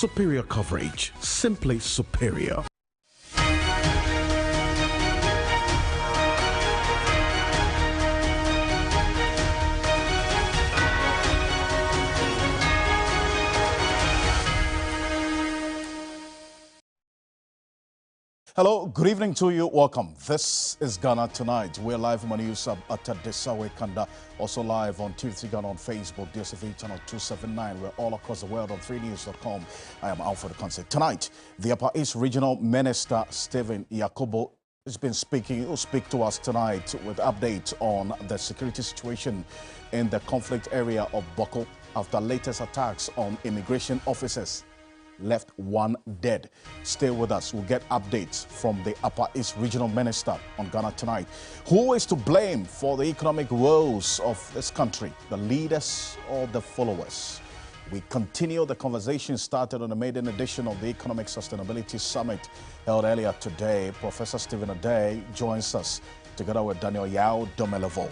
Superior coverage, simply superior. Hello, good evening to you. Welcome. This is Ghana Tonight. We're live on news at Desawe Kanda, also live on TV Ghana on Facebook, DSTV channel 279. We're all across the world on 3news.com. I am Alfred Ocansey. Tonight, the Upper East Regional Minister Stephen Yakubu has been speaking. He will speak to us tonight with updates on the security situation in the conflict area of Boko after latest attacks on immigration officers left one dead. Stay with us. We'll get updates from the Upper East Regional Minister on Ghana Tonight. Who is to blame for the economic woes of this country, the leaders or the followers? We continue the conversation started on the maiden edition of the Economic Sustainability Summit held earlier today. Professor Stephen Adey joins us together with Daniel Yao Domelevo.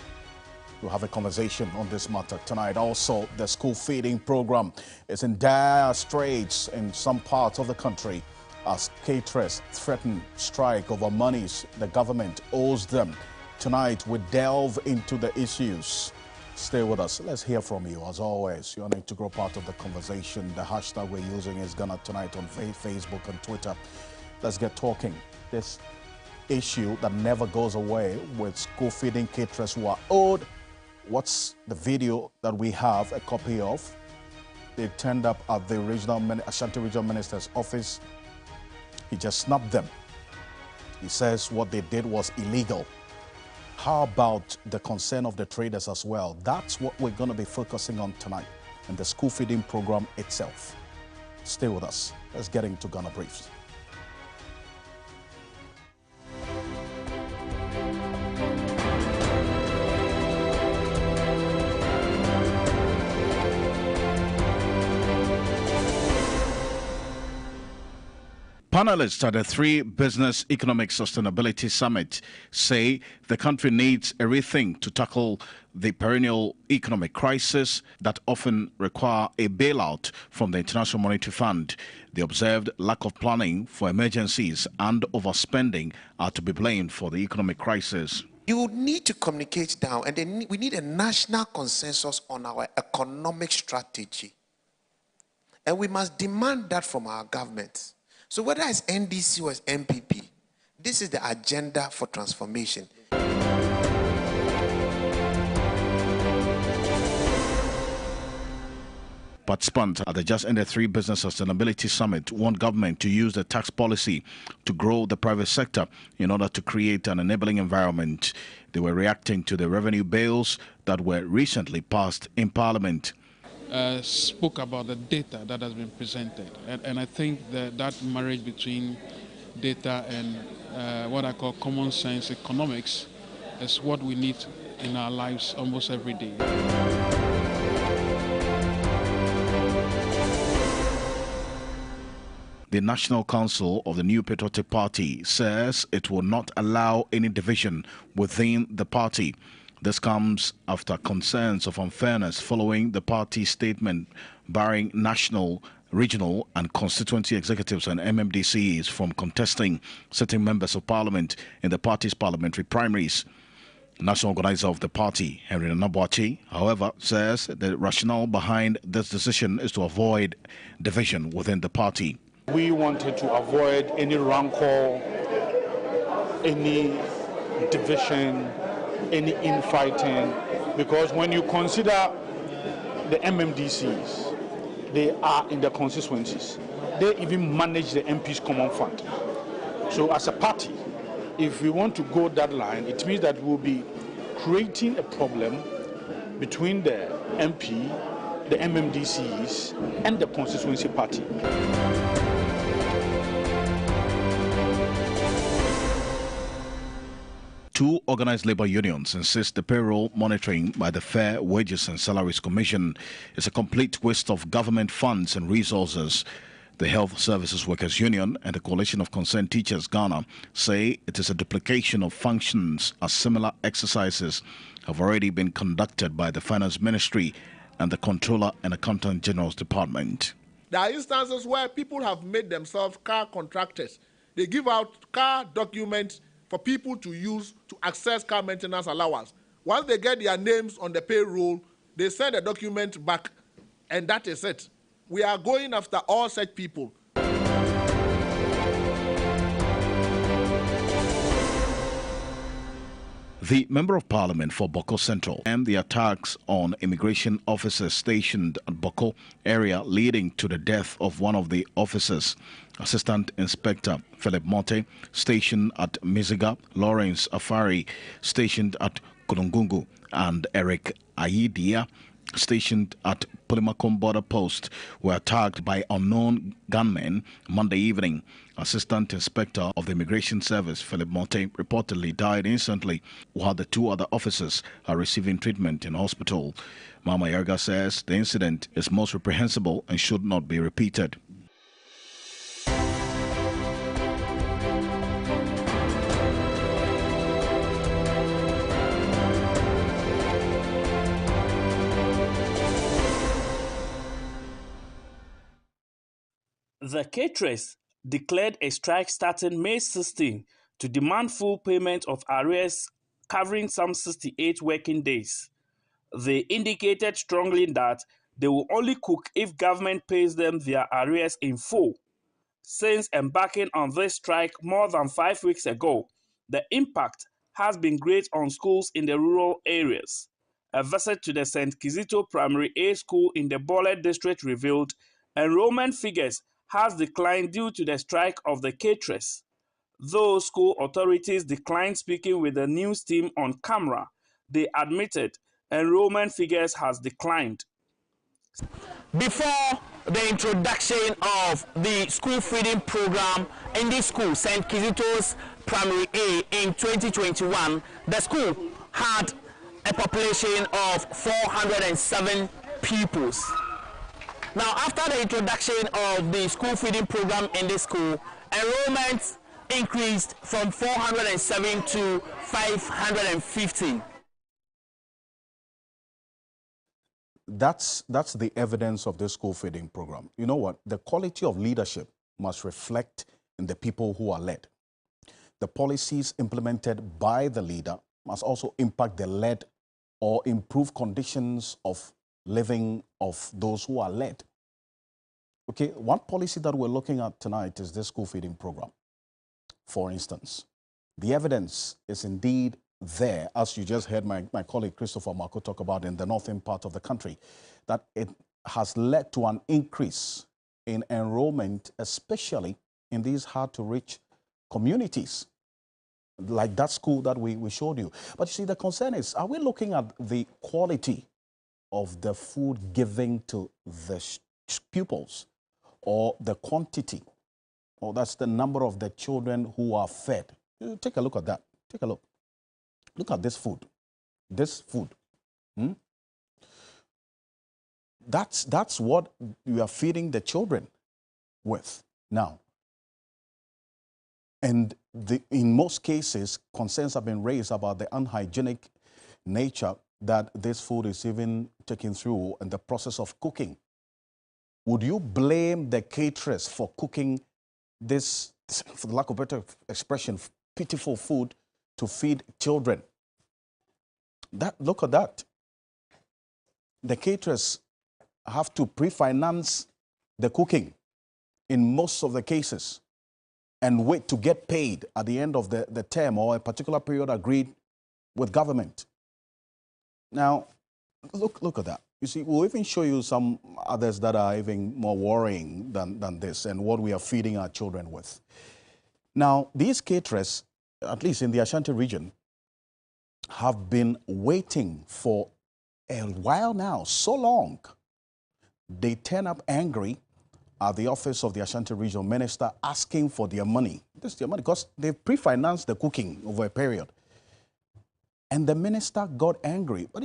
We'll have a conversation on this matter tonight. Also, the school feeding program is in dire straits in some parts of the country as caterers threaten strike over monies the government owes them. Tonight, we delve into the issues. Stay with us. Let's hear from you. As always, you're an integral part of the conversation. The hashtag we're using is Ghana Tonight on Facebook and Twitter. Let's get talking. This issue that never goes away with school feeding caterers who are owed. What's the video that we have a copy of? They turned up at the Ashanti Regional Minister's office. He just snapped them. He says what they did was illegal. How about the concern of the traders as well? That's what we're going to be focusing on tonight in the school feeding program itself. Stay with us. Let's get into Ghana Briefs. Panelists at the Three Business Economic Sustainability Summit say the country needs a rethink to tackle the perennial economic crisis that often require a bailout from the International Monetary Fund. The observed lack of planning for emergencies and overspending are to be blamed for the economic crisis. You need to communicate down, and then we need a national consensus on our economic strategy. And we must demand that from our government. So whether it's NDC or it's MPP, this is the agenda for transformation. Participants at the just ended Three Business Sustainability Summit want government to use the tax policy to grow the private sector in order to create an enabling environment. They were reacting to the revenue bills that were recently passed in Parliament. Spoke about the data that has been presented. And I think that marriage between data and what I call common sense economics is what we need in our lives almost every day. The National Council of the New Patriotic Party says it will not allow any division within the party. This comes after concerns of unfairness following the party's statement barring national, regional and constituency executives and MMDCs from contesting sitting members of parliament in the party's parliamentary primaries. National organizer of the party, Henry Naboachi, however, says the rationale behind this decision is to avoid division within the party. We wanted to avoid any rancor, any division, any infighting, because when you consider the MMDCs, they are in the constituencies. They even manage the MP's common fund. So as a party, if we want to go that line, it means that we'll be creating a problem between the MP, the MMDCs, and the constituency party. Two organized labor unions insist the payroll monitoring by the Fair Wages and Salaries Commission is a complete waste of government funds and resources. The Health Services Workers Union and the Coalition of Concerned Teachers Ghana say it is a duplication of functions as similar exercises have already been conducted by the Finance Ministry and the Controller and Accountant General's Department. There are instances where people have made themselves car contractors. They give out car documents for people to use to access car maintenance allowance. Once they get their names on the payroll, they send a document back, and that is it. We are going after all such people. The Member of Parliament for Boko Central and the attacks on immigration officers stationed at Boko area leading to the death of one of the officers, Assistant Inspector Philip Mote, stationed at Miziga, Lawrence Afari, stationed at Kulungungu, and Eric Ayidia, stationed at Polimakom border post, were attacked by unknown gunmen Monday evening. Assistant Inspector of the Immigration Service, Philip Mote, reportedly died instantly, while the two other officers are receiving treatment in hospital. Mama Yarga says the incident is most reprehensible and should not be repeated. The caterers declared a strike starting May 16 to demand full payment of arrears covering some 68 working days. They indicated strongly that they will only cook if government pays them their arrears in full. Since embarking on this strike more than 5 weeks ago, the impact has been great on schools in the rural areas. A visit to the St. Kizito Primary A School in the Bole district revealed enrollment figures has declined due to the strike of the caterers. Though school authorities declined speaking with the news team on camera, they admitted enrollment figures has declined. Before the introduction of the school feeding program in this school, St. Kizito's Primary A, in 2021, the school had a population of 407 pupils. Now, after the introduction of the school feeding program in this school, enrollment increased from 407 to 515. That's the evidence of this school feeding program. You know what? The quality of leadership must reflect in the people who are led. The policies implemented by the leader must also impact the led or improve conditions of living of those who are led. Okay, one policy that we're looking at tonight is this school feeding program. For instance, the evidence is indeed there, as you just heard my colleague Christopher Marco talk about in the northern part of the country, that it has led to an increase in enrollment, especially in these hard-to-reach communities, like that school that we showed you. But you see, the concern is, are we looking at the quality of the food given to the pupils, or the quantity, or that's the number of the children who are fed? Take a look at that. Take a look. Look at this food. This food. That's what you are feeding the children with now. And in most cases, concerns have been raised about the unhygienic nature that this food is even taken through in the process of cooking. Would you blame the caterers for cooking this, for the lack of better expression, pitiful food to feed children? Look at that. The caterers have to pre-finance the cooking in most of the cases and wait to get paid at the end of the term or a particular period agreed with government. Now, look at that. You see, we'll even show you some others that are even more worrying than this and what we are feeding our children with. Now, these caterers, at least in the Ashanti region, have been waiting for a while now, so long. They turn up angry at the office of the Ashanti Regional Minister asking for their money. This is their money because they've pre-financed the cooking over a period. And the minister got angry. But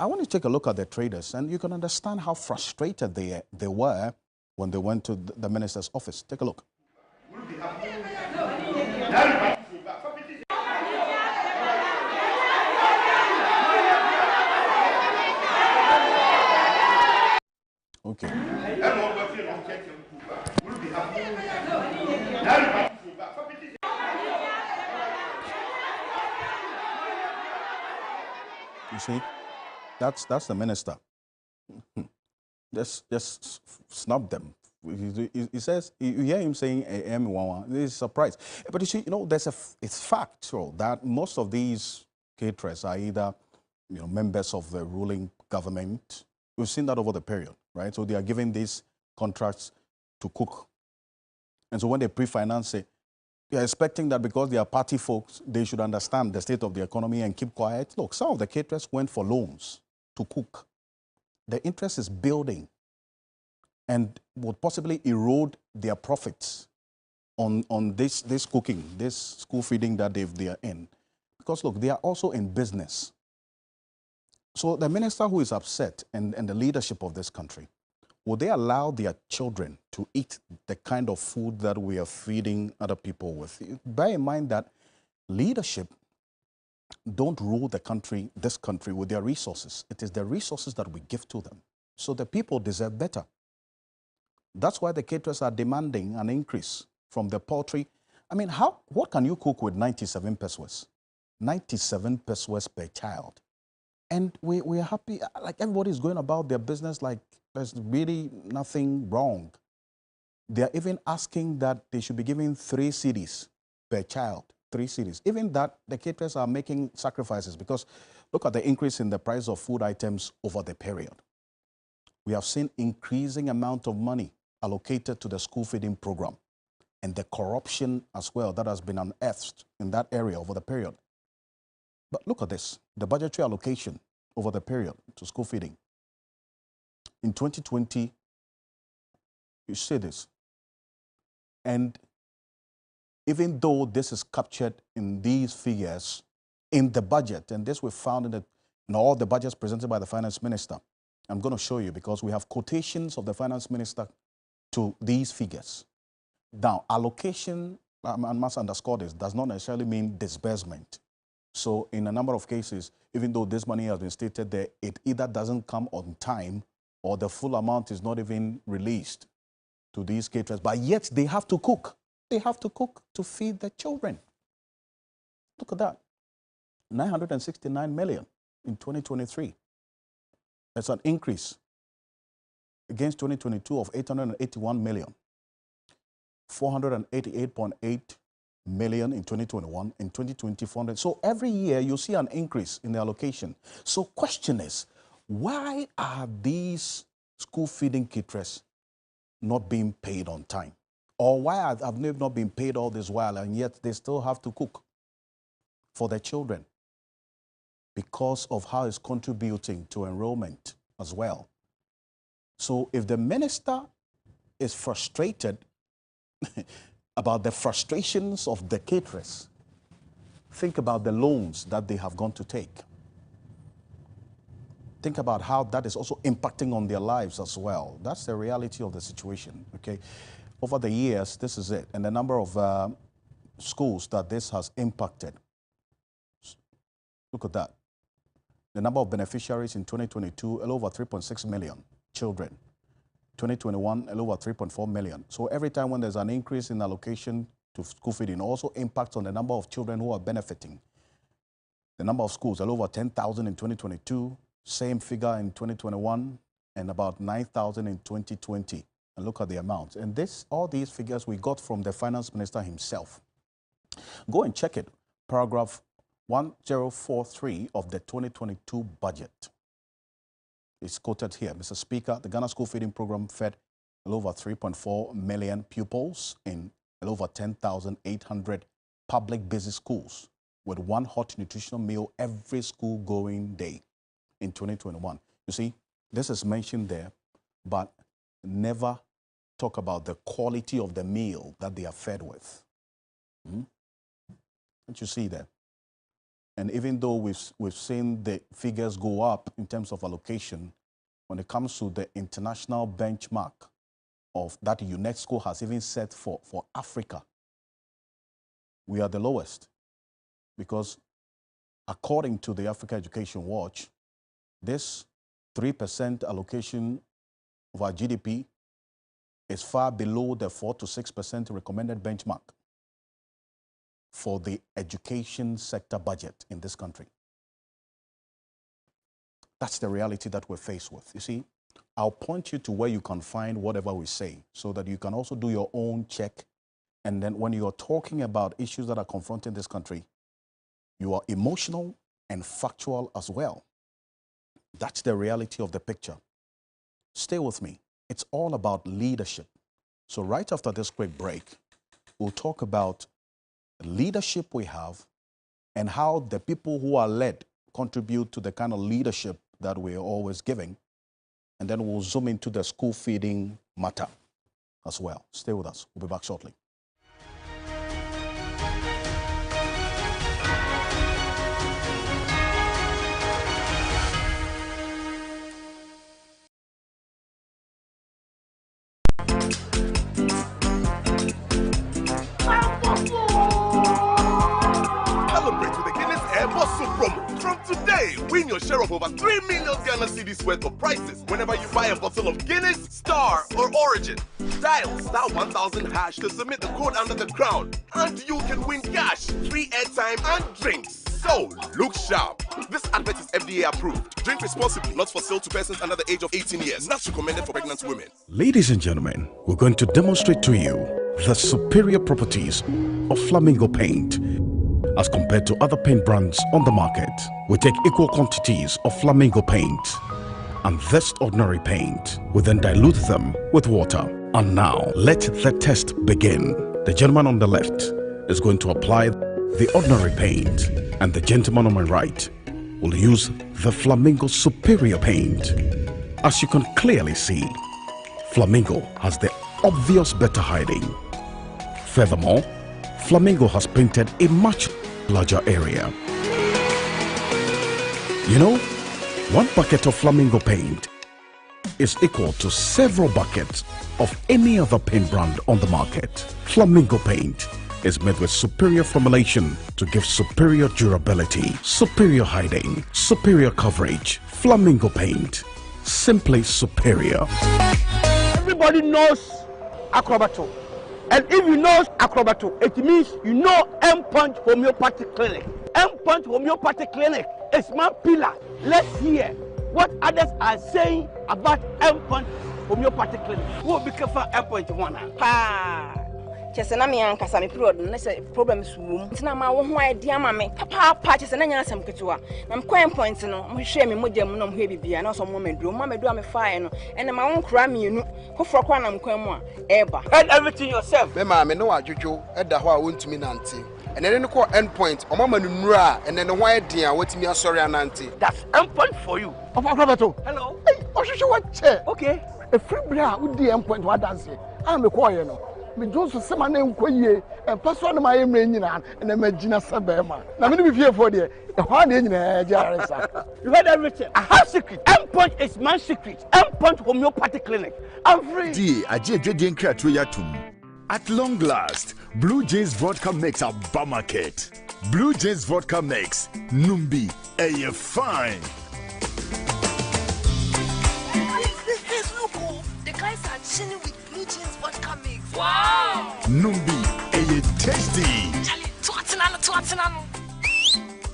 I want you to take a look at the traders and you can understand how frustrated they were when they went to the minister's office. Take a look. Okay. You see, that's the minister. Just snub them. He says, you hear him saying M1, this is a surprise. But you see, it's fact that most of these caterers are either members of the ruling government. We've seen that over the period, right? So they are given these contracts to cook. And so when they pre-finance it, they're expecting that because they are party folks, they should understand the state of the economy and keep quiet. Look, some of the caterers went for loans to cook. The interest is building and would possibly erode their profits on this cooking, this school feeding that they are in. Because look, they are also in business. So the minister who is upset and the leadership of this country, will they allow their children to eat the kind of food that we are feeding other people with? Bear in mind that leadership don't rule this country with their resources. It is the resources that we give to them. So the people deserve better. That's why the caterers are demanding an increase from the poultry. I mean, what can you cook with 97 pesos? 97 pesos per child. And we're happy, like everybody's going about their business like there's really nothing wrong. They're even asking that they should be given 3 cedis per child, 3 cedis. Even that, the caterers are making sacrifices because look at the increase in the price of food items over the period. We have seen increasing amount of money allocated to the school feeding program and the corruption as well that has been unearthed in that area over the period. But look at this, the budgetary allocation over the period to school feeding. In 2020, you see this. And even though this is captured in these figures in the budget, and this we found in all the budgets presented by the finance minister, I'm going to show you because we have quotations of the finance minister to these figures. Now, allocation, I must underscore this, does not necessarily mean disbursement. So in a number of cases, even though this money has been stated there, it either doesn't come on time or the full amount is not even released to these caterers, but yet they have to cook. They have to cook to feed the children. Look at that, 969 million in 2023. That's an increase against 2022 of 881 million, 488.8 million in 2021, in 2020, 400. So every year you see an increase in the allocation. So question is, why are these school feeding caterers not being paid on time? Or why have they not been paid all this while and yet they still have to cook for their children? Because of how it's contributing to enrollment as well. So if the minister is frustrated about the frustrations of the caterers, think about the loans that they have gone to take. Think about how that is also impacting on their lives as well. That's the reality of the situation, okay? Over the years, this is it. And the number of schools that this has impacted. Look at that. The number of beneficiaries in 2022, a little over 3.6 million children. 2021, a little over 3.4 million. So every time when there's an increase in allocation to school feeding, also impacts on the number of children who are benefiting. The number of schools, a little over 10,000 in 2022, same figure in 2021, and about 9,000 in 2020. And look at the amounts. And all these figures we got from the finance minister himself. Go and check it. Paragraph 1043 of the 2022 budget. It's quoted here. Mr. Speaker, the Ghana School Feeding Program fed a little over 3.4 million pupils in a little over 10,800 public basic schools with one hot nutritional meal every school-going day in 2021. You see, this is mentioned there, but never talk about the quality of the meal that they are fed with. Don't you see that? And even though we've seen the figures go up in terms of allocation, when it comes to the international benchmark of that UNESCO has even set for Africa, we are the lowest. Because according to the Africa Education Watch, this 3% allocation of our GDP is far below the 4 to 6% recommended benchmark for the education sector budget in this country. That's the reality that we're faced with. You see, I'll point you to where you can find whatever we say so that you can also do your own check. And then when you're talking about issues that are confronting this country, you are emotional and factual as well. That's the reality of the picture. Stay with me. It's all about leadership. So right after this quick break, we'll talk about leadership we have and how the people who are led contribute to the kind of leadership that we're always giving. And then we'll zoom into the school feeding matter as well. Stay with us. We'll be back shortly. From today, win your share of over 3 million Ghana cedis worth of prizes whenever you buy a bottle of Guinness, Star, or Origin. Dial *1000# to submit the code under the crown, and you can win cash, free airtime, and drinks. So, look sharp. This advert is FDA approved. Drink responsibly, not for sale to persons under the age of 18 years. Not recommended for pregnant women. Ladies and gentlemen, we're going to demonstrate to you the superior properties of Flamingo paint. As compared to other paint brands on the market, we take equal quantities of Flamingo paint and this ordinary paint. We then dilute them with water. And now, let the test begin. The gentleman on the left is going to apply the ordinary paint, and the gentleman on my right will use the Flamingo superior paint. As you can clearly see, Flamingo has the obvious better hiding. Furthermore, Flamingo has painted a much larger area. You know, one bucket of Flamingo paint is equal to several buckets of any other paint brand on the market. Flamingo paint is made with superior formulation to give superior durability, superior hiding, superior coverage. Flamingo paint, simply superior. Everybody knows Acrobato. And if you know Acrobato, it means you know M-Punch Homeopathy Clinic. M-Punch Homeopathy Clinic is my pillar. Let's hear what others are saying about M-Punch Homeopathy Clinic. Who will be careful M-Punch one? Chesena me ankasa me period no say problems wom tina ma wo ho idea ma me papa chesena nya asem ketewa na mkwan point no mo hwe me mogya mu no mo hwe bibia na so mo meduro me fae no ene ma won kra mienu kofro kwa na mkwan mu a eba head everything yourself me ma me no adwodwo eda ho a wontumi nante ene ne ko end point o mama no nura ene ne ho idea watimi asori anante. That's end point for you of Acrobato. Hello hey ohwehwe what che okay e free bra wo di end point wa dance am me ko ye no me Johnson sema na enkoyie e paso na ma yemre nyina na magina sebema na me no be for there e ho na nyina jaresa. You heard everything. I have secret. M-Punch is my secret. M-Punch Homeopathy Clinic. I'm free. D ajejede nkrato yatum. At long last, Blue Jays Vodka Mix a market. Blue Jays Vodka Mix, Numbi, a fine. This look, the guys are chilling with Blue Jays Vodka Mix. Wow! Numbi, a tasty. Charlie, Twatinano.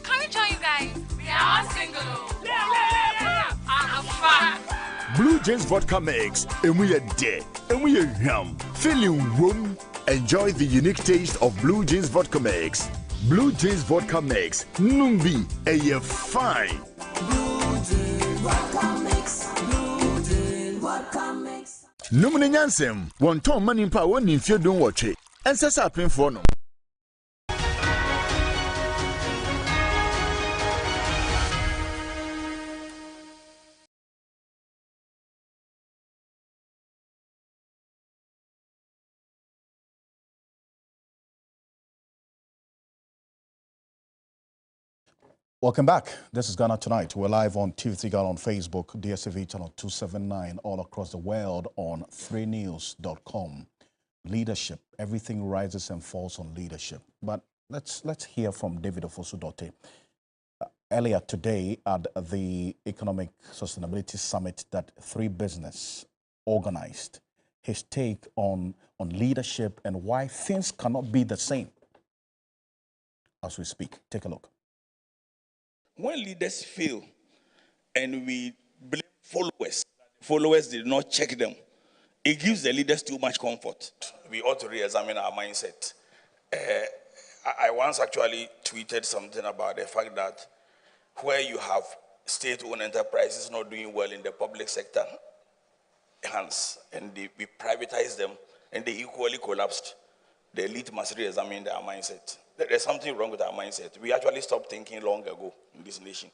Can we join you guys? We are all single. Yeah. I'm fine. Blue Jays Vodka Mix, and we are dead, and we are ham. Feeling room. Enjoy the unique taste of Blue Jays Vodka Mix. Blue Jays Vodka Mix, Numbi, a fine. Blue Jays Vodka Mix. Blue Jays Vodka Mix. Numuni Nyansem, one ton money power in fear don't watch it. And says up in for no. Welcome back. This is Ghana Tonight. We're live on TV Ghana on Facebook, DSTV channel 279, all across the world on 3news.com. Leadership. Everything rises and falls on leadership. But let's hear from David Ofosu-Dorte. Earlier today at the Economic Sustainability Summit that 3 business organized, his take on leadership and why things cannot be the same as we speak. Take a look. When leaders fail and we blame followers did not check them, it gives the leaders too much comfort. We ought to re-examine our mindset. I once actually tweeted something about the fact that where you have state-owned enterprises not doing well in the public sector hands, and we privatize them, and they equally collapsed, the elite must re-examine their mindset. There's something wrong with our mindset. We actually stopped thinking long ago in this nation.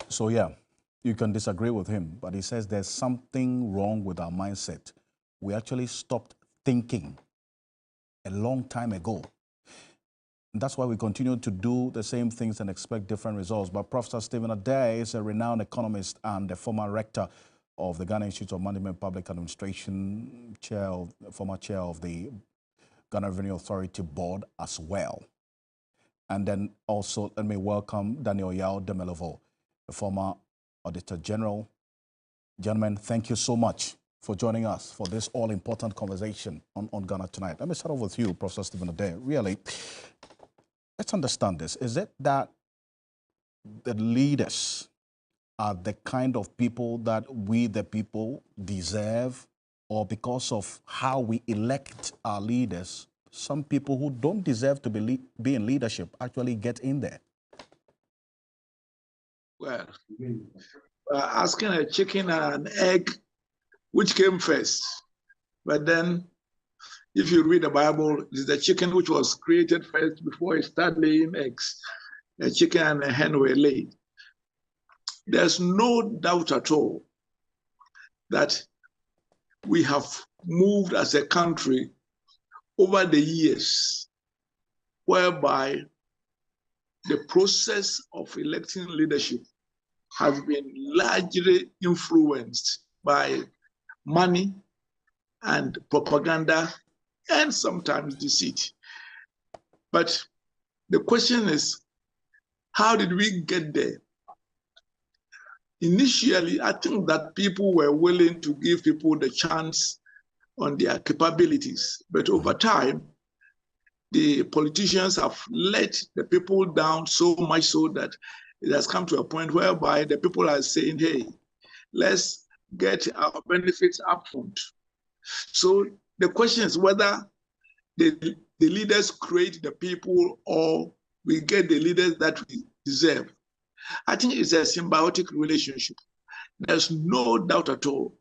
So yeah, you can disagree with him, but he says there's something wrong with our mindset. We actually stopped thinking a long time ago. And that's why we continue to do the same things and expect different results. But Professor Stephen Adair is a renowned economist and the former rector of the Ghana Institute of Management Public Administration, former chair of the Ghana Revenue Authority Board as well. And then also let me welcome Daniel Yao Demelovo, the former Auditor General. Gentlemen, thank you so much for joining us for this all-important conversation on Ghana Tonight. Let me start off with you, Professor Stephen Adair. Really, let's understand this. Is it that the leaders are the kind of people that we, the people, deserve, or because of how we elect our leaders, some people who don't deserve to be in leadership actually get in there? Well, asking a chicken and an egg, which came first? But then, if you read the Bible, it's the chicken which was created first before it started laying eggs. A chicken and a hen were laid. There's no doubt at all that we have moved as a country over the years, whereby the process of electing leadership has been largely influenced by money and propaganda and sometimes deceit. But the question is, how did we get there? Initially, I think that people were willing to give people the chance on their capabilities. But over time, the politicians have let the people down so much so that it has come to a point whereby the people are saying, hey, let's get our benefits upfront. So the question is whether the leaders create the people or we get the leaders that we deserve. I think it's a symbiotic relationship. There's no doubt at all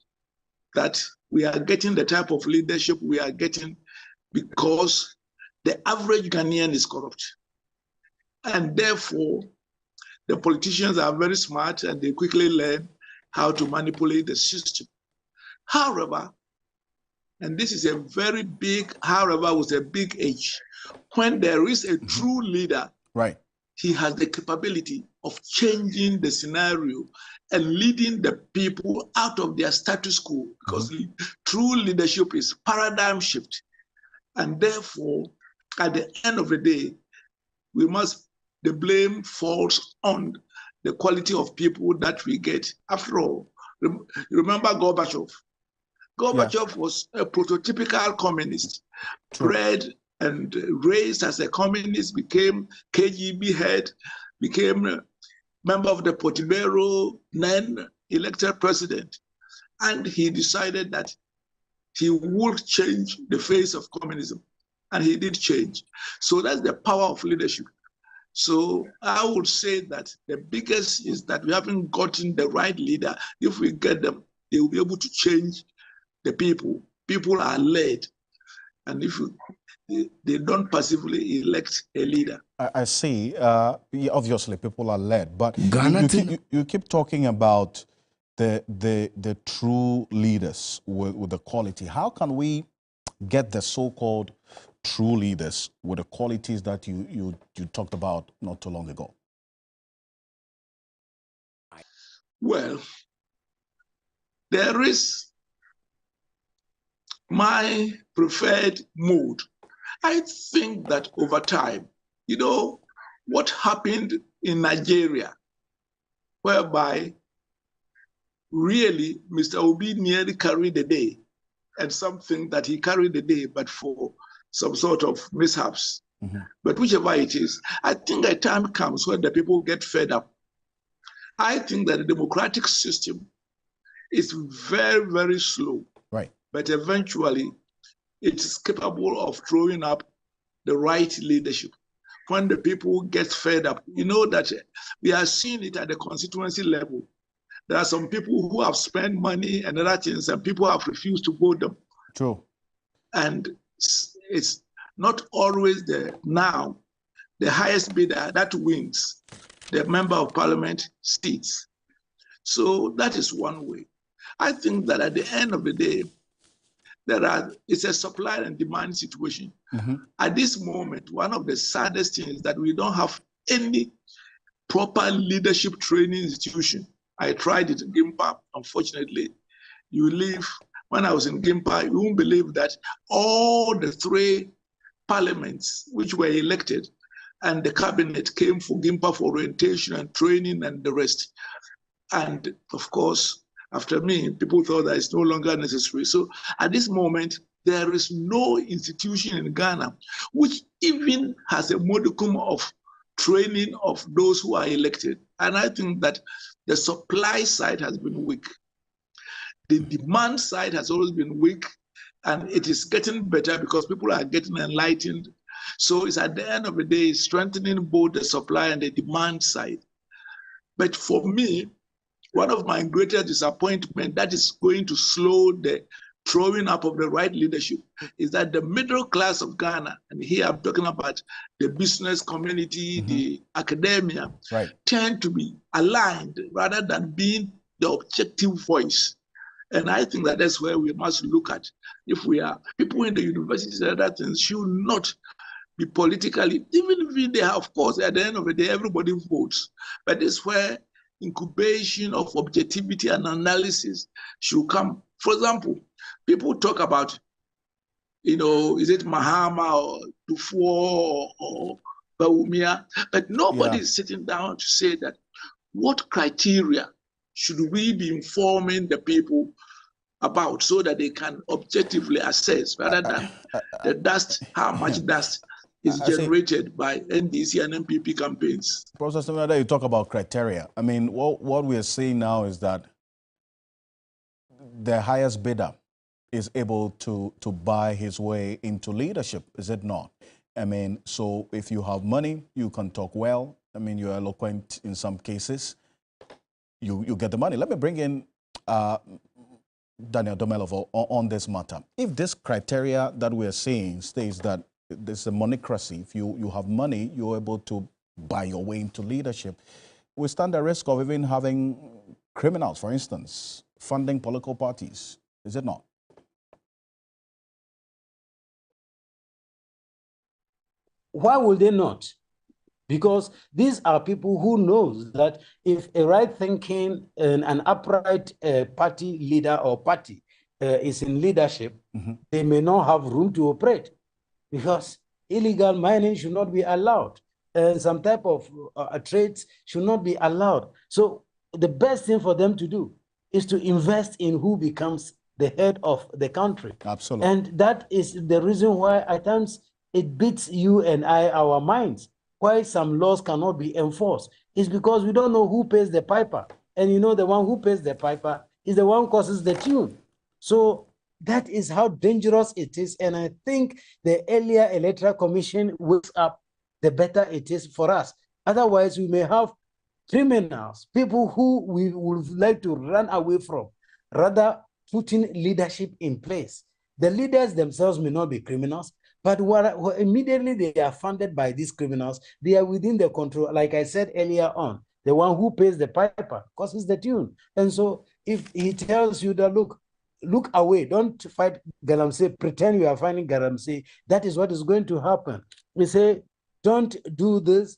that we are getting the type of leadership we are getting because the average Ghanaian is corrupt. And therefore, the politicians are very smart and they quickly learn how to manipulate the system. However, and this is a very big, however, with a big H, when there is a true leader, right, he has the capability of changing the scenario and leading the people out of their status quo, because true leadership is paradigm shift. And therefore, at the end of the day, the blame falls on the quality of people that we get. After all, remember Gorbachev. Gorbachev was a prototypical communist, bred and raised as a communist, became KGB head, became a member of the Politburo, then elected president. And he decided that he would change the face of communism. And he did change. So that's the power of leadership. So I would say that the biggest is that we haven't gotten the right leader. If we get them, they will be able to change the people. People are led. And if they don't passively elect a leader. I see. Obviously, people are led. But you keep talking about the true leaders with the quality. How can we get the so-called true leaders with the qualities that you talked about not too long ago? Well, there is my preferred mode. I think that over time, you know, what happened in Nigeria, whereby really, Mr. Obi nearly carried the day, and something that he carried the day, but for some sort of mishaps. But whichever it is, I think a time comes when the people get fed up. I think that the democratic system is very, very slow. Right. But eventually, it is capable of throwing up the right leadership. When the people get fed up, you know that we are seeing it at the constituency level. There are some people who have spent money and other things, and people have refused to vote them. True. And it's not always the highest bidder that wins the member of parliament seats. So that is one way. I think that at the end of the day, it's a supply and demand situation. At this moment, one of the saddest things is that we don't have any proper leadership training institution. I tried it in Gimpa, unfortunately. When I was in Gimpa, you won't believe that all the 3 parliaments which were elected and the cabinet came for Gimpa for orientation and training and the rest. And of course, after me, people thought that it's no longer necessary. So at this moment, there is no institution in Ghana which even has a modicum of training of those who are elected. And I think that the supply side has been weak. The demand side has always been weak, and it is getting better because people are getting enlightened. So it's at the end of the day, strengthening both the supply and the demand side. But for me, one of my greatest disappointments that is going to slow the throwing up of the right leadership is that the middle class of Ghana, and here I'm talking about the business community, the academia, tend to be aligned rather than being the objective voice. And I think that that's where we must look at. If we are people in the universities and other things should not be politically, even if they have, of course, at the end of the day, everybody votes. But this is where incubation of objectivity and analysis should come. For example, people talk about, is it Mahama or Dufour or Bawumia? But nobody is sitting down to say that what criteria should we be informing the people about so that they can objectively assess rather than the dust, how much dust is generated by NDC and MPP campaigns. Professor Seminada, you talk about criteria. I mean, what we are seeing now is that the highest bidder is able to buy his way into leadership, is it not? I mean, so if you have money, you can talk well. I mean, you're eloquent in some cases. You get the money. Let me bring in Daniel Domelovo on this matter. If this criteria that we're seeing states that there's a monocracy, if you have money, you're able to buy your way into leadership, we stand the risk of even having criminals, for instance, funding political parties, is it not? Why would they not? Because these are people who knows that if a right-thinking and an upright party leader or party is in leadership, they may not have room to operate because illegal mining should not be allowed and some type of trades should not be allowed. So the best thing for them to do is to invest in who becomes the head of the country. Absolutely. And that is the reason why at times it beats you and I, our minds. Why some laws cannot be enforced is because we don't know who pays the piper. And the one who pays the piper is the one who causes the tune. So that is how dangerous it is. And I think the earlier Electoral Commission wakes up, the better it is for us. Otherwise, we may have criminals, people who we would like to run away from, rather putting leadership in place. The leaders themselves may not be criminals, but immediately they are funded by these criminals, they are within the control. Like I said earlier on, the one who pays the piper causes the tune. And so if he tells you that, look away, don't fight Galamsey, pretend you are fighting Galamsey, that is what is going to happen. We say, don't do this,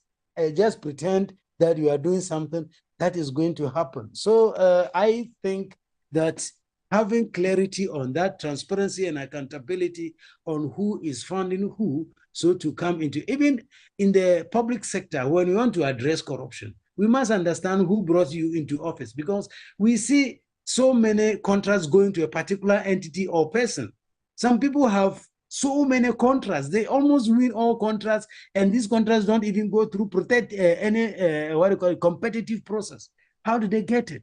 just pretend that you are doing something, that is going to happen. So I think that having clarity on that, transparency and accountability on who is funding who, so to come into, even in the public sector, when we want to address corruption, we must understand who brought you into office, because we see so many contracts going to a particular entity or person. Some people have so many contracts. They almost win all contracts, and these contracts don't even go through any what do you call it, competitive process. How do they get it?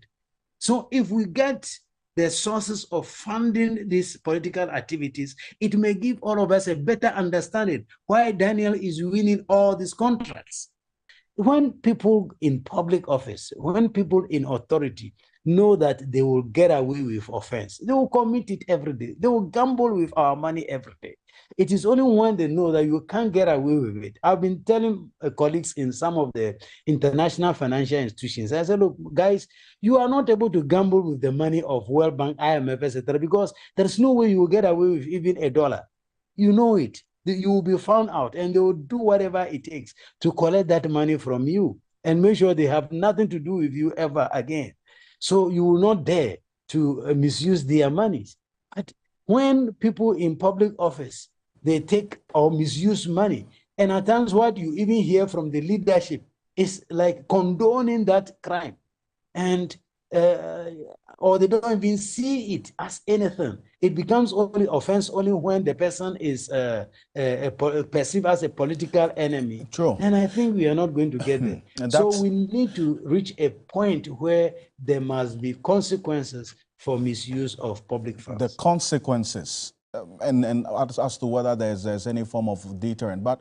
So if we get the sources of funding these political activities, it may give all of us a better understanding why Daniel is winning all these contracts. When people in public office, when people in authority know that they will get away with offense, they will commit it every day. They will gamble with our money every day. It is only when they know that you can't get away with it. I've been telling colleagues in some of the international financial institutions, I said, look, guys, you are not able to gamble with the money of World Bank, IMF, etc., because there's no way you will get away with even $1. You know it. You will be found out, and they will do whatever it takes to collect that money from you and make sure they have nothing to do with you ever again. So you will not dare to misuse their monies. But when people in public office, they take or misuse money, and at times what you even hear from the leadership is like condoning that crime, and or they don't even see it as anything. It becomes only offense only when the person is perceived as a political enemy. True. And I think we are not going to get there. So we need to reach a point where there must be consequences for misuse of public funds. The consequences, and as to whether there's any form of deterrent. But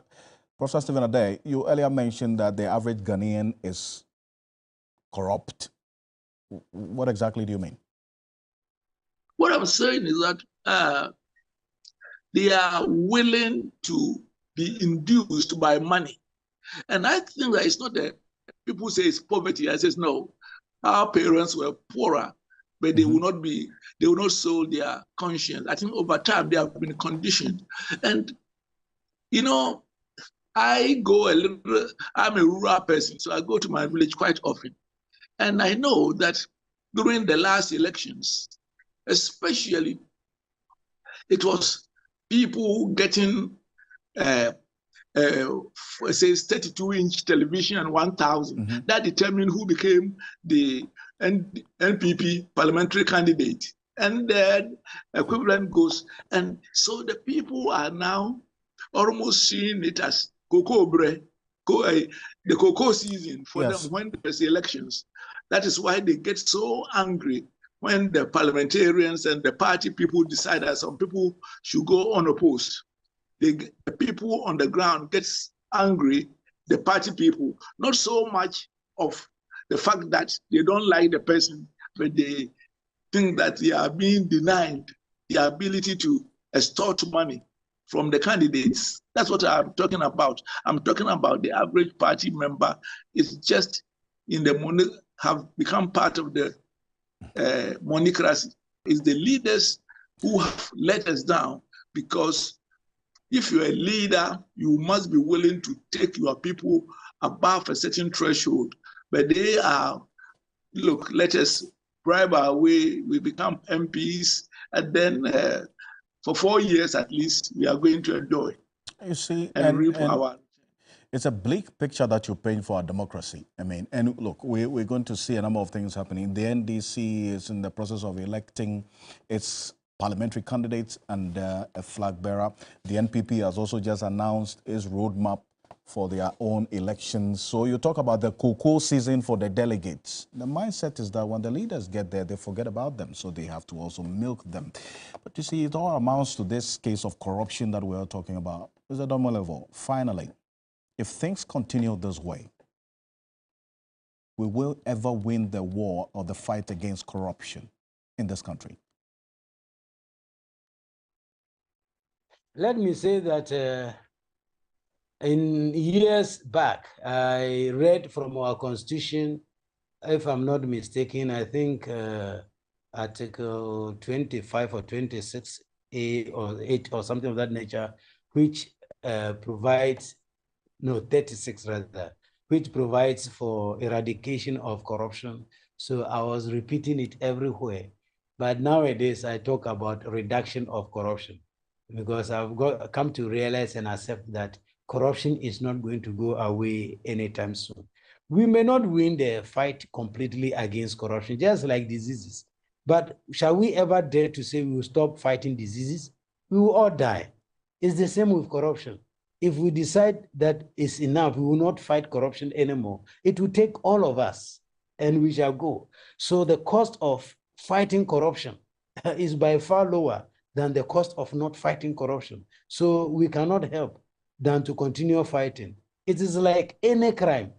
Professor Stephen Ade, you earlier mentioned that the average Ghanaian is corrupt. What exactly do you mean? What I'm saying is that they are willing to be induced by money. And I think that it's not that people say it's poverty. I says, no, our parents were poorer, but they will not sow their conscience. I think over time they have been conditioned. And, you know, I'm a rural person, so I go to my village quite often. And I know that during the last elections, especially, it was people getting, say, 32-inch television and 1,000. That determined who became the NPP parliamentary candidate. And then equivalent goes. And so the people are now almost seeing it as the cocoa season for them when there's elections. That is why they get so angry when the parliamentarians and the party people decide that some people should go unopposed. The people on the ground get angry, the party people, not so much of the fact that they don't like the person, but they think that they are being denied the ability to extort money from the candidates. That's what I'm talking about. I'm talking about the average party member is just in the money, have become part of the monocracy. It's the leaders who have let us down, because if you're a leader, you must be willing to take your people above a certain threshold. But they are, look, let us bribe our way, we become MPs, and then for 4 years at least, we are going to enjoy. You see, and reap our. It's a bleak picture that you're painting for our democracy. I mean, and look, we're going to see a number of things happening. The NDC is in the process of electing its parliamentary candidates and a flag bearer. The NPP has also just announced its roadmap for their own elections. So you talk about the cocoa season for the delegates. The mindset is that when the leaders get there, they forget about them, so they have to also milk them. But you see, it all amounts to this case of corruption that we're talking about. Mr. Domolevo, finally, if things continue this way, we will ever win the war or the fight against corruption in this country? Let me say that in years back, I read from our constitution, if I'm not mistaken, I think Article 25 or 26A or 8 or something of that nature, which provides, no, 36 rather, which provides for eradication of corruption. So I was repeating it everywhere. But nowadays, I talk about reduction of corruption, because I've come to realize and accept that corruption is not going to go away anytime soon. We may not win the fight completely against corruption, just like diseases. But shall we ever dare to say we will stop fighting diseases? We will all die. It's the same with corruption. If we decide that it's enough, we will not fight corruption anymore. It will take all of us, and we shall go. So the cost of fighting corruption is by far lower than the cost of not fighting corruption. So we cannot help than to continue fighting. It is like any crime.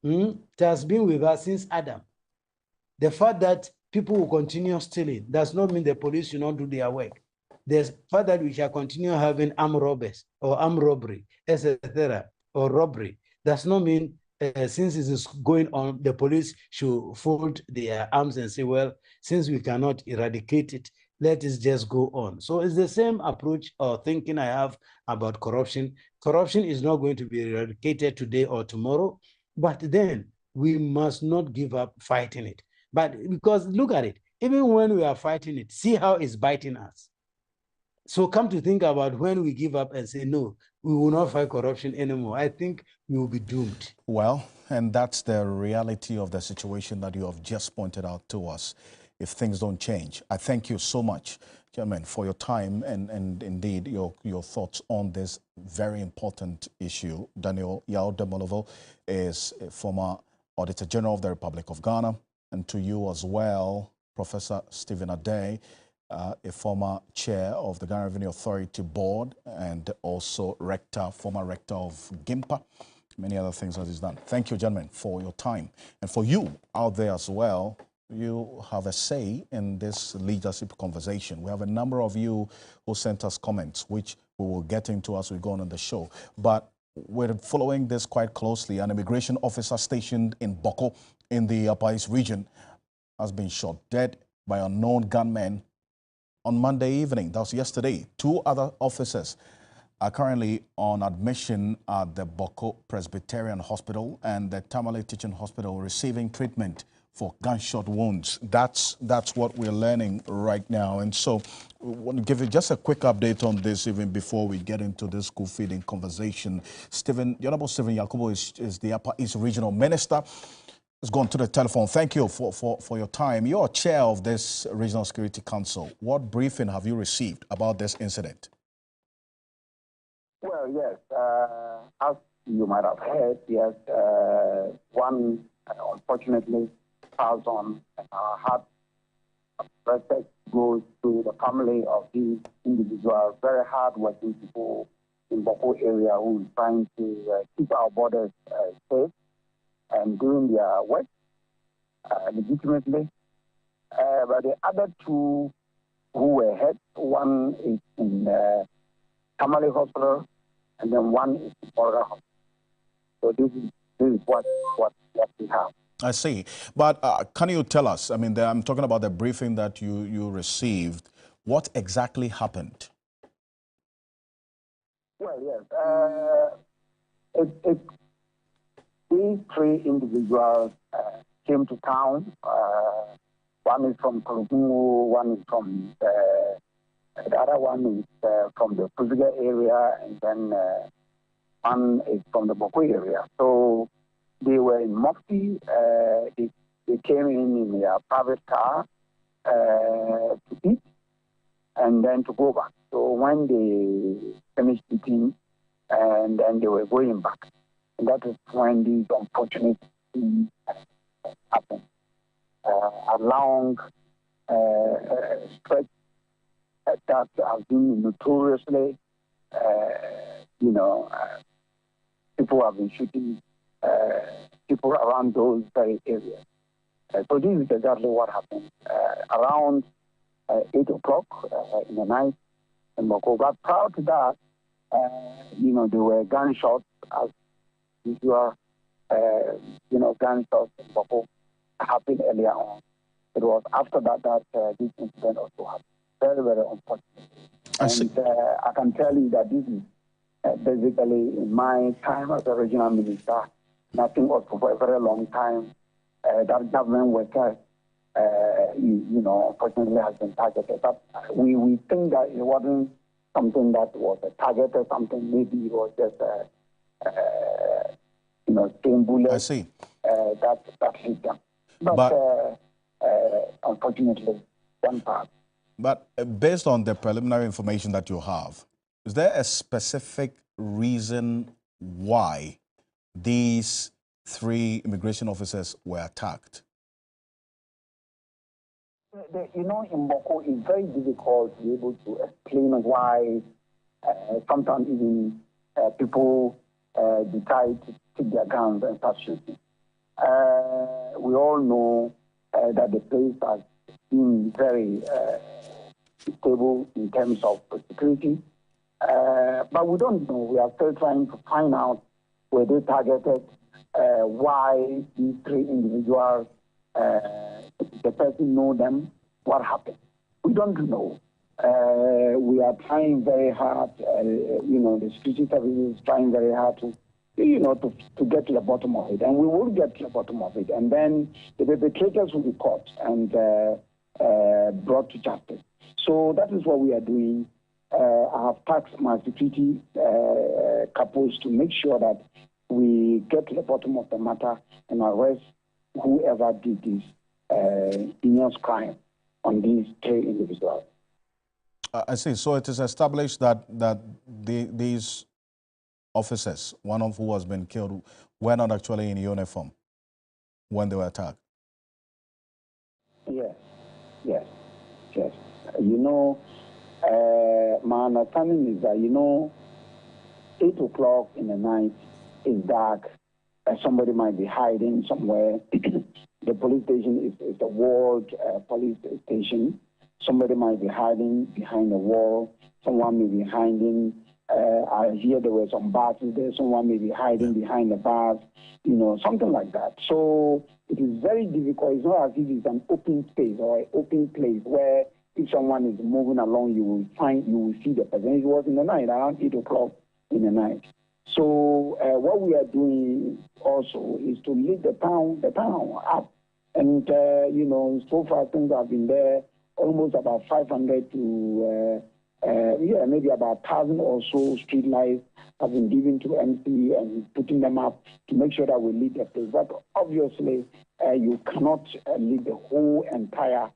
It has been with us since Adam. The fact that people will continue stealing does not mean the police should not do their work. The fact that we shall continue having armed robbers or armed robbery, etc., or robbery, does not mean since it is going on, the police should fold their arms and say, well, since we cannot eradicate it, let us just go on. So it's the same approach or thinking I have about corruption. Corruption is not going to be eradicated today or tomorrow, but then we must not give up fighting it. But because look at it, even when we are fighting it, see how it's biting us. So come to think about when we give up and say, no, we will not fight corruption anymore, I think we will be doomed. Well, and that's the reality of the situation that you have just pointed out to us if things don't change. I thank you so much, gentlemen, for your time and indeed your thoughts on this very important issue. Daniel Yao Demolovo is a former Auditor General of the Republic of Ghana, and to you as well, Professor Stephen Adey, a former chair of the Ghana Revenue Authority Board and also former rector of GIMPA, many other things that he's done. Thank you, gentlemen, for your time. And for you out there as well, you have a say in this leadership conversation. We have a number of you who sent us comments, which we will get into as we go on the show. But we're following this quite closely. An immigration officer stationed in Boko in the Upper East region has been shot dead by unknown gunmen on Monday evening. That was yesterday. 2 other officers are currently on admission at the Boko Presbyterian Hospital and the Tamale Teaching Hospital receiving treatment for gunshot wounds. That's what we're learning right now. And so we want to give you just a quick update on this even before we get into this school feeding conversation. The Honorable Stephen Yakubu is the Upper East Regional Minister. Let's go on to the telephone. Thank you for your time. You're chair of this Regional Security Council. What briefing have you received about this incident? Well, yes. As you might have heard, yes, one unfortunately passed on. Our heart respect goes to the family of these individuals, very hard-working people in Boko area who are trying to keep our borders safe and doing their work legitimately. But the other 2 who were hit, one is in Tamale Hospital, and then one is in Borga Hospital. So this is what we have. I see. But can you tell us, I mean, I'm talking about the briefing that you received. What exactly happened? Well, yes. These 3 individuals came to town. One is from Kolukungu, one is from the other one is from the Kuziga area, and then one is from the Boko area. So they were in Mopti. They came in their private car to eat and then to go back. So when they finished eating, and then they were going back. And that is when these unfortunate things happened. Along stretch that has been notoriously, people have been shooting people around those very areas. So this is exactly what happened. Around 8 o'clock in the night in Boko. But prior to that, there were gunshots as usual, gunshots in Boko happened earlier on. It was after that this incident also happened. Very, very unfortunate. And I can tell you that this is basically in my time as a regional minister, nothing was for a very long time. That government worker, unfortunately has been targeted. But we think that it wasn't something that was a target or something. Maybe it was just same bullet. I see. That hit them. But unfortunately, one part. But based on the preliminary information that you have, is there a specific reason why these 3 immigration officers were attacked? You know, in Boko, it's very difficult to be able to explain why sometimes even people decide to take their guns and start shooting. We all know that the place has been very stable in terms of security, but we don't know. We are still trying to find out where they targeted, why these 3 individuals, the person know them, what happened. We don't know. We are trying very hard, you know, the security services is trying very hard to, you know, to get to the bottom of it. And we will get to the bottom of it. And then the perpetrators will be caught and brought to justice. So that is what we are doing. I have tasked my security couples to make sure that we get to the bottom of the matter and arrest whoever did this heinous crime on these 3 individuals. I see. So it is established that these officers, one of who has been killed, were not actually in uniform when they were attacked. Yes. You know, my understanding is that, you know, 8 o'clock in the night is dark. Somebody might be hiding somewhere. The police station is a walled police station. Somebody might be hiding behind a wall. Someone may be hiding. I hear there were some buses there. Someone may be hiding behind the bars, you know, something like that. So it is very difficult. It's not as if it's an open space or an open place where if someone is moving along, you will see the person. It was in the night, around 8 o'clock in the night. So what we are doing also is to lead the town up. And, you know, so far things have been there, almost about 500 to, maybe about 1,000 or so street lights have been given to MC and putting them up to make sure that we lead the place. But obviously, you cannot lead the whole entire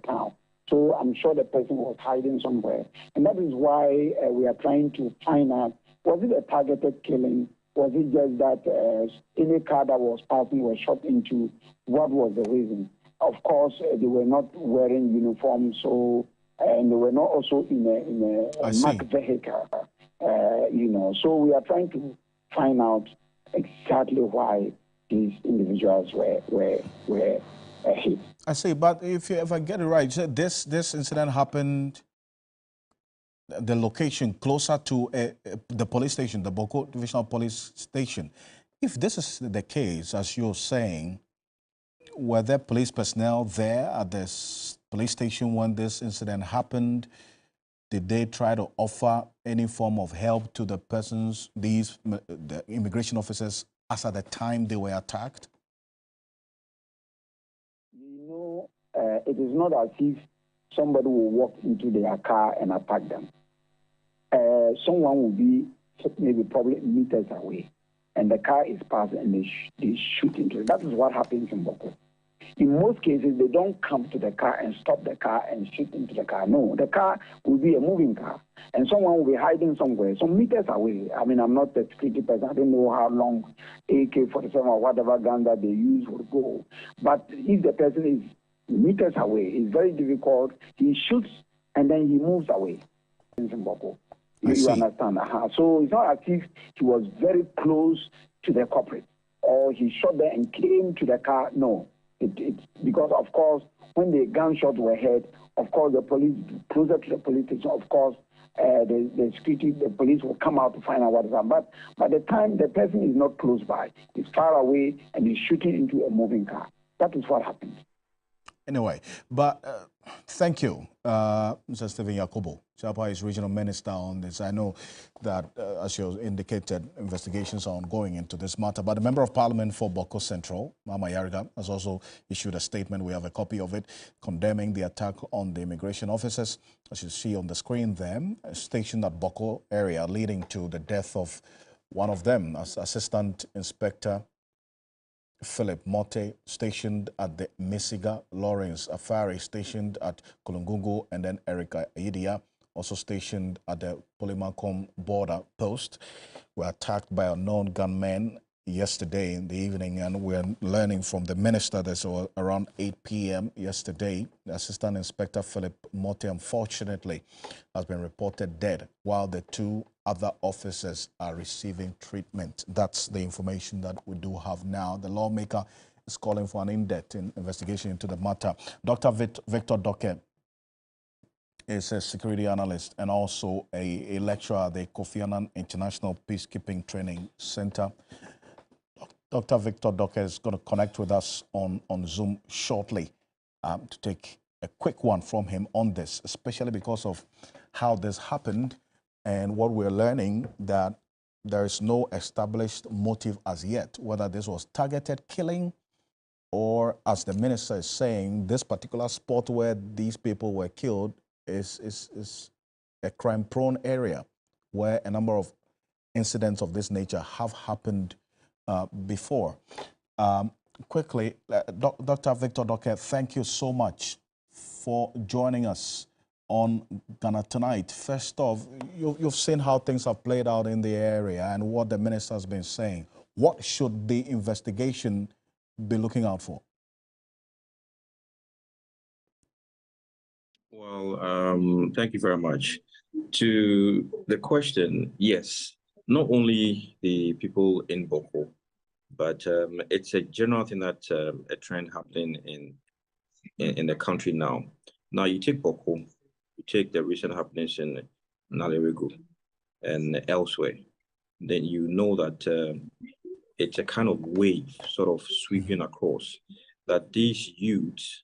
town. So I'm sure the person was hiding somewhere. And that is why we are trying to find out, was it a targeted killing? Was it just that any car that was passing was shot into? What was the reason? Of course, they were not wearing uniforms, so and they were not also in a marked vehicle. You know, so we are trying to find out exactly why these individuals were hit. I see, but if I get it right, this incident happened the location closer to the police station, the Boko Divisional Police Station. If this is the case, as you're saying, were there police personnel there at this police station when this incident happened? Did they try to offer any form of help to the persons, the immigration officers, as at the time they were attacked? You know, it is not as if somebody will walk into their car and attack them. Someone will be maybe probably meters away, and the car is passing and they shoot into it. That is what happens in Boko. In most cases, they don't come to the car and stop the car and shoot into the car. No, the car will be a moving car, and someone will be hiding somewhere, some meters away. I mean, I'm not a security person. I don't know how long AK-47 or whatever gun that they use will go. But if the person is meters away, it's very difficult. He shoots and then he moves away. In Boko. You understand? So it's not as if he was very close to the culprit or he shot there and came to the car. No. It's because, of course, when the gunshots were heard, of course, the police, closer to the police station, of course, the security, the police will come out to find out what is happening. But by the time the person is not close by, he's far away and he's shooting into a moving car. That is what happened. Anyway, but thank you, Mr. Stephen Yakubu. Chapa is regional minister on this. I know that, as you indicated, investigations are ongoing into this matter. But the Member of Parliament for Boko Central, Mama Yariga, has also issued a statement. We have a copy of it, condemning the attack on the immigration officers, as you see on the screen there, stationed at Boko area, leading to the death of one of them, as Assistant Inspector Philip Mote, stationed at the Misiga, Lawrence Afari, stationed at Kulungungu, and then Erica Idia, also stationed at the Polimancom border post, were attacked by unknown gunmen yesterday in the evening, and we're learning from the minister that around 8 p.m. yesterday, Assistant Inspector Philip Mote, unfortunately, has been reported dead, while the two other officers are receiving treatment. That's the information that we do have now. The lawmaker is calling for an in-depth investigation into the matter. Dr. Victor Doke is a security analyst and also a lecturer at the Kofi Annan International Peacekeeping Training Center. Dr. Victor Doke is going to connect with us on Zoom shortly to take a quick one from him on this, especially because of how this happened and what we're learning, that there is no established motive as yet, whether this was targeted killing or, as the minister is saying, this particular spot where these people were killed is a crime-prone area where a number of incidents of this nature have happened before. Quickly, Dr. Victor Doke, thank you so much for joining us on Ghana Tonight. First off, you've seen how things have played out in the area and what the minister has been saying. What should the investigation be looking out for? Well, thank you very much. To the question, yes, not only the people in Boko, but it's a general thing that a trend happening in the country now. Now you take Boko, you take the recent happenings in Nalerigo and elsewhere, then you know that it's a kind of wave sort of sweeping across, that these youths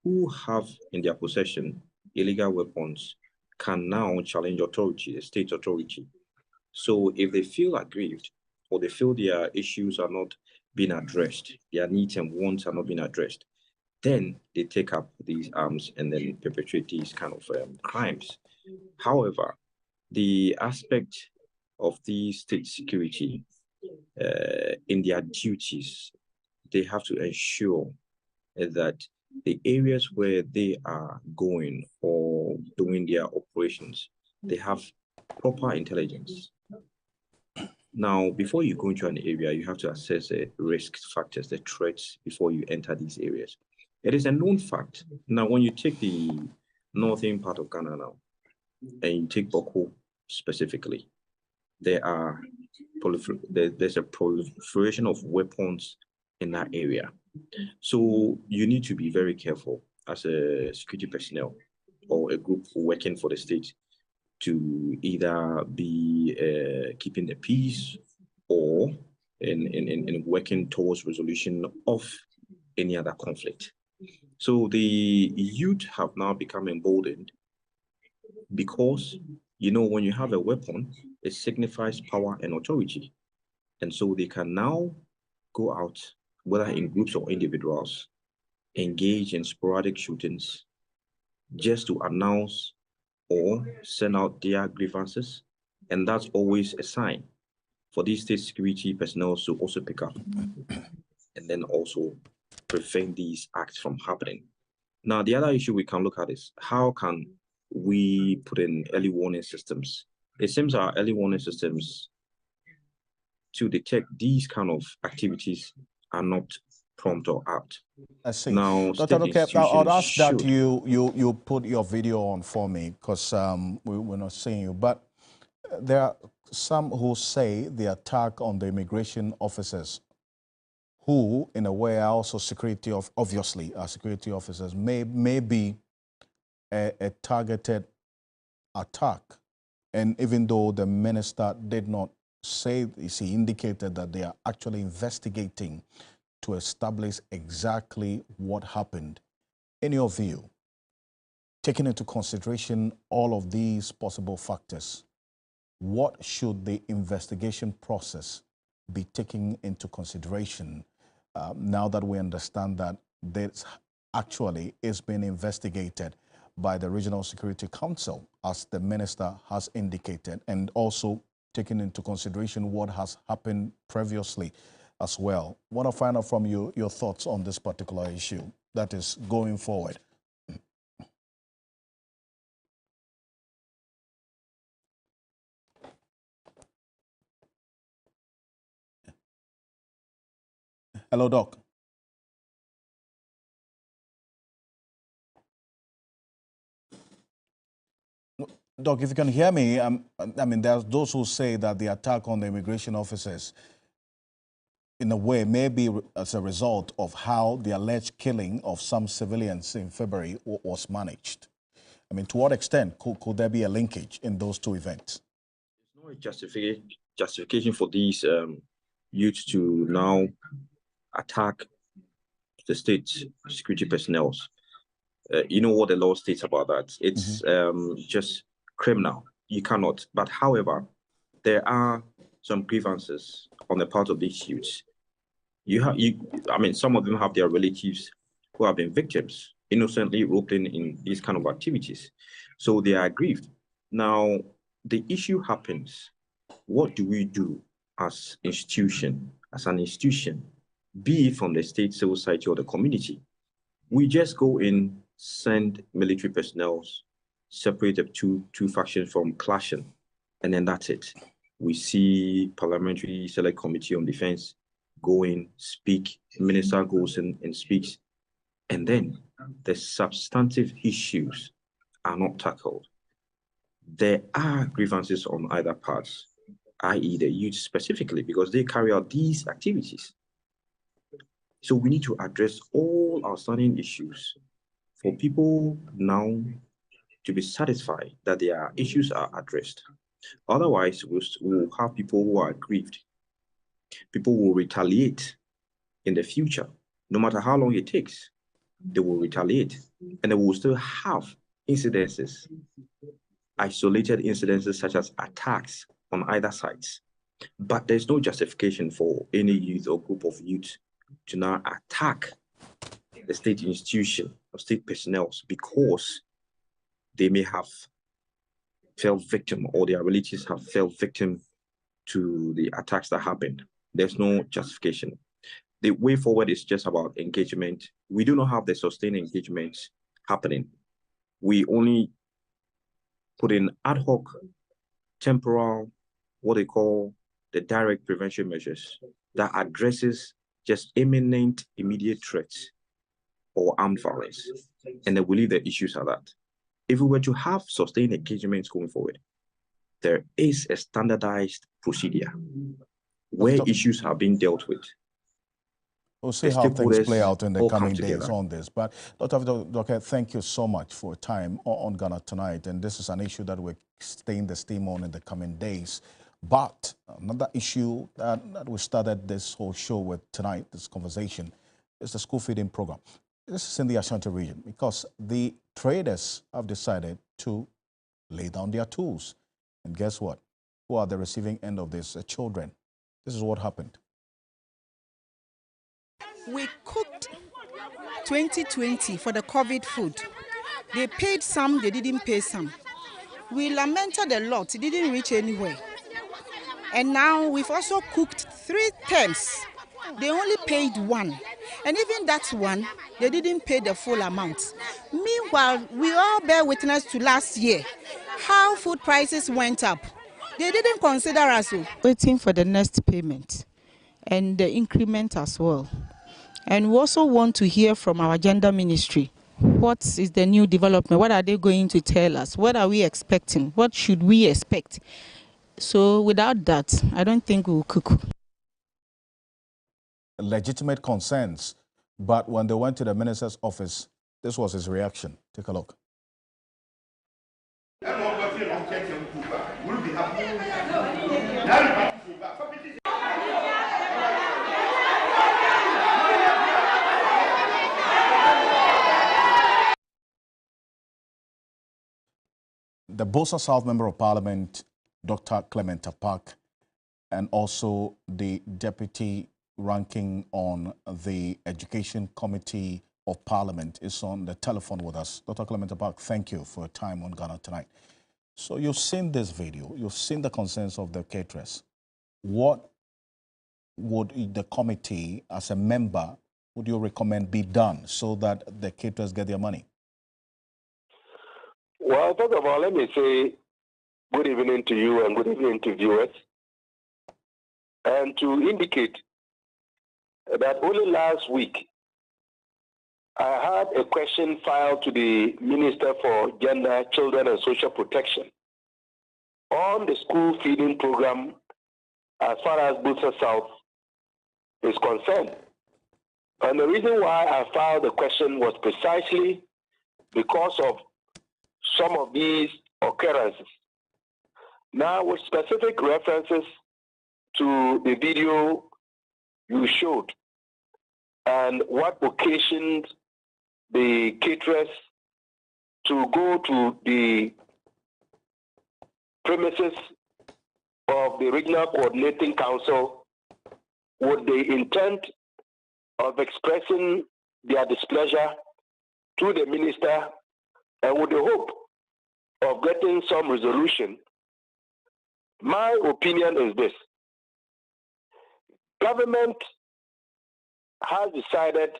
who have in their possession illegal weapons can now challenge authority, the state authority. So if they feel aggrieved or they feel their issues are not being addressed, their needs and wants are not being addressed, then they take up these arms and then perpetrate these kind of crimes. However, the aspect of the state security in their duties, they have to ensure that the areas where they are going or doing their operations, they have proper intelligence. Now, before you go into an area, you have to assess the risk factors, the threats, before you enter these areas. It is a known fact. Now, when you take the northern part of Ghana now, and you take Boko specifically, there's a proliferation of weapons in that area. So you need to be very careful as a security personnel or a group working for the state to either be keeping the peace or in working towards resolution of any other conflict. So the youth have now become emboldened because, you know, when you have a weapon, it signifies power and authority. And so they can now go out, whether in groups or individuals, engage in sporadic shootings just to announce or send out their grievances. And that's always a sign for these state security personnel to also pick up and then also prevent these acts from happening. Now, the other issue we can look at is how can we put in early warning systems? It seems our early warning systems to detect these kind of activities are not prompt or apt. I see. Now, Dr. Doke, I'll ask that you put your video on for me, because we're not seeing you. But there are some who say the attack on the immigration officers, who in a way are also obviously are security officers, may be a targeted attack. And even though the minister did not say this, he indicated that they are actually investigating to establish exactly what happened. In your view, taking into consideration all of these possible factors, what should the investigation process be taking into consideration now that we understand that this actually is being investigated by the Regional Security Council, as the minister has indicated, and also taking into consideration what has happened previously, as well. Want to find out from you your thoughts on this particular issue that is going forward. Hello, Doc. Doc, if you can hear me, I mean, there's those who say that the attack on the immigration officers, in a way, may be as a result of how the alleged killing of some civilians in February was managed. I mean, to what extent could there be a linkage in those two events? There's no justification for these youths to now attack the state security personnel. You know what the law states about that. It's just criminal. You cannot. But however, there are some grievances on the part of these youths. I mean, some of them have their relatives who have been victims, innocently roped in these kind of activities. So they are aggrieved. Now, the issue happens. What do we do as an institution, be it from the state, civil society, or the community? We just go in, send military personnel, separate the two factions from clashing, and then that's it. We see Parliamentary Select Committee on Defense go in, speak, minister goes in and speaks, and then the substantive issues are not tackled. There are grievances on either parts, i.e. the youth specifically, because they carry out these activities. So we need to address all outstanding issues for people now to be satisfied that their issues are addressed. Otherwise, we'll have people who are aggrieved. People will retaliate in the future. No matter how long it takes, they will retaliate. And they will still have incidences, isolated incidences such as attacks on either sides. But there's no justification for any youth or group of youth to now attack the state institution or state personnel because they may have fell victim or their relatives have fell victim to the attacks that happened. There's no justification. The way forward is just about engagement. We do not have the sustained engagement happening. We only put in ad hoc, temporal, what they call the direct prevention measures that addresses just imminent, immediate threats or armed violence. And then we leave the issues at that. If we were to have sustained engagements going forward, there is a standardized procedure where issues are being dealt with. We'll see how things play out in the coming days on this. But Dr. thank you so much for your time on Ghana Tonight. And this is an issue that we're staying the steam on in the coming days. But another issue that we started this whole show with tonight, this conversation, is the school feeding program. This is in the Ashanti region because the traders have decided to lay down their tools. And guess what? Who are the receiving end of this? Children. This is what happened. We cooked 2020 for the COVID food. They paid some, they didn't pay some. We lamented a lot, it didn't reach anywhere. And now we've also cooked 3 terms. They only paid 1. And even that one, they didn't pay the full amount. Meanwhile, we all bear witness to last year, how food prices went up. They didn't consider us. Waiting for the next payment and the increment as well. And we also want to hear from our gender ministry. What is the new development? What are they going to tell us? What are we expecting? What should we expect? So without that, I don't think we'll cook. Legitimate concerns, but when they went to the minister's office, this was his reaction. Take a look. The Bosa South Member of Parliament, Dr. Clement Apak, and also the Deputy Ranking on the Education Committee of Parliament is on the telephone with us. Dr. Clement Apak, thank you for your time on Ghana Tonight. So you've seen this video, you've seen the concerns of the caterers. What would the committee, as a member, would you recommend be done so that the caterers get their money? Well, first of all, let me say good evening to you and good evening to viewers. And to indicate that only last week, I had a question filed to the Minister for Gender, Children and Social Protection on the school feeding program as far as Busa South is concerned. And the reason why I filed the question was precisely because of some of these occurrences. Now, with specific references to the video you showed and what occasioned the caterers to go to the premises of the Regional Coordinating Council with the intent of expressing their displeasure to the minister and with the hope of getting some resolution, my opinion is this. Government has decided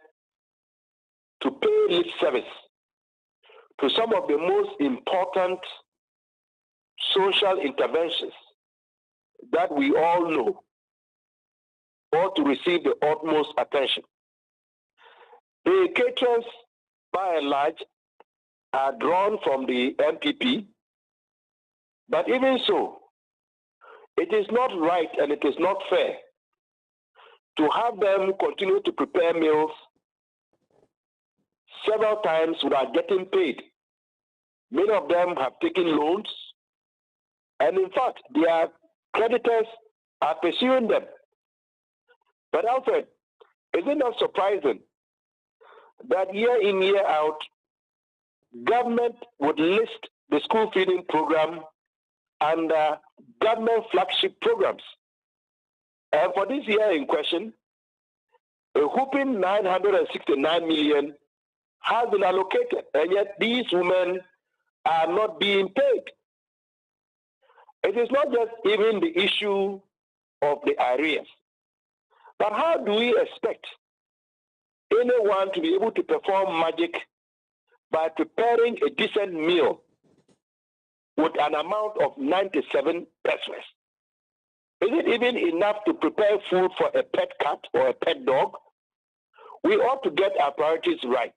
to pay lip service to some of the most important social interventions that we all know ought to receive the utmost attention. The caterers, by and large, are drawn from the MPP, but even so, it is not right and it is not fair to have them continue to prepare meals several times without getting paid. Many of them have taken loans, and in fact, their creditors are pursuing them. But Alfred, is it not surprising that year in, year out, government would list the school feeding program under government flagship programs? And for this year in question, a whopping 969 million has been allocated, and yet these women are not being paid. It is not just even the issue of the arrears, but how do we expect anyone to be able to perform magic by preparing a decent meal with an amount of 97 pesos? Is it even enough to prepare food for a pet cat or a pet dog? We ought to get our priorities right.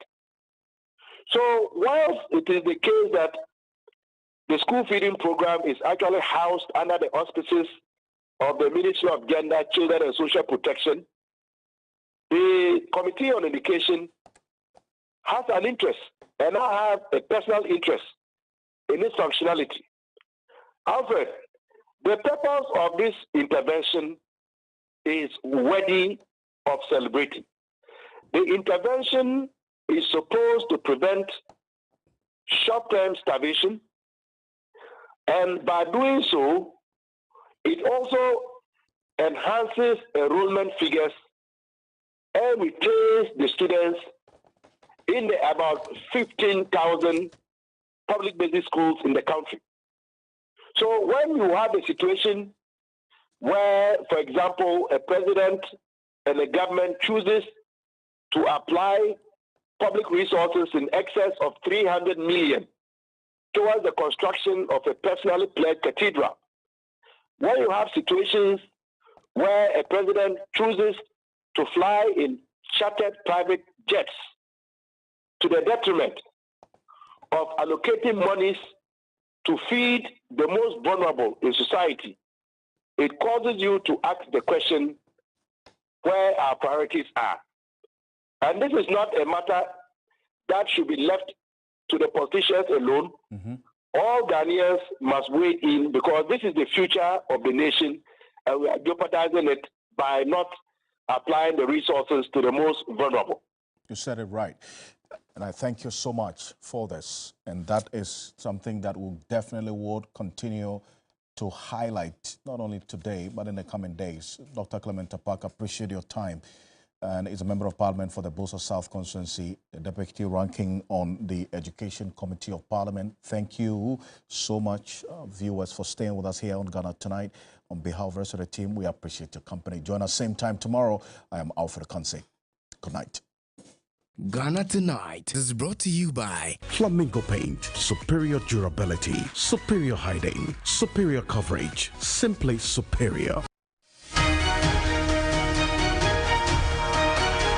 So whilst it is the case that the school feeding program is actually housed under the auspices of the Ministry of Gender, Children and Social Protection, the Committee on Education has an interest, and I have a personal interest in its functionality. Alfred, the purpose of this intervention is worthy of celebrating. The intervention is supposed to prevent short-term starvation, and by doing so, it also enhances enrollment figures and retains the students in the about 15,000 public basic schools in the country. So when you have a situation where, for example, a president and a government chooses to apply public resources in excess of 300 million towards the construction of a personally pledged cathedral, when you have situations where a president chooses to fly in chartered private jets to the detriment of allocating monies to feed the most vulnerable in society, it causes you to ask the question where our priorities are. And this is not a matter that should be left to the politicians alone. All Ghanaians must weigh in, because this is the future of the nation, and we are jeopardizing it by not applying the resources to the most vulnerable. You said it right. And I thank you so much for this. And that is something that will definitely would continue to highlight, not only today, but in the coming days. Dr. Clement Park, appreciate your time. and is a member of parliament for the Bosa South constituency, the deputy ranking on the Education Committee of Parliament. Thank you so much, viewers, for staying with us here on Ghana Tonight. On behalf of the rest of the team, we appreciate your company. Join us same time tomorrow. I am Alfred Ocansey. Good night. Ghana Tonight is brought to you by Flamingo Paint. Superior durability, superior hiding, superior coverage, simply superior.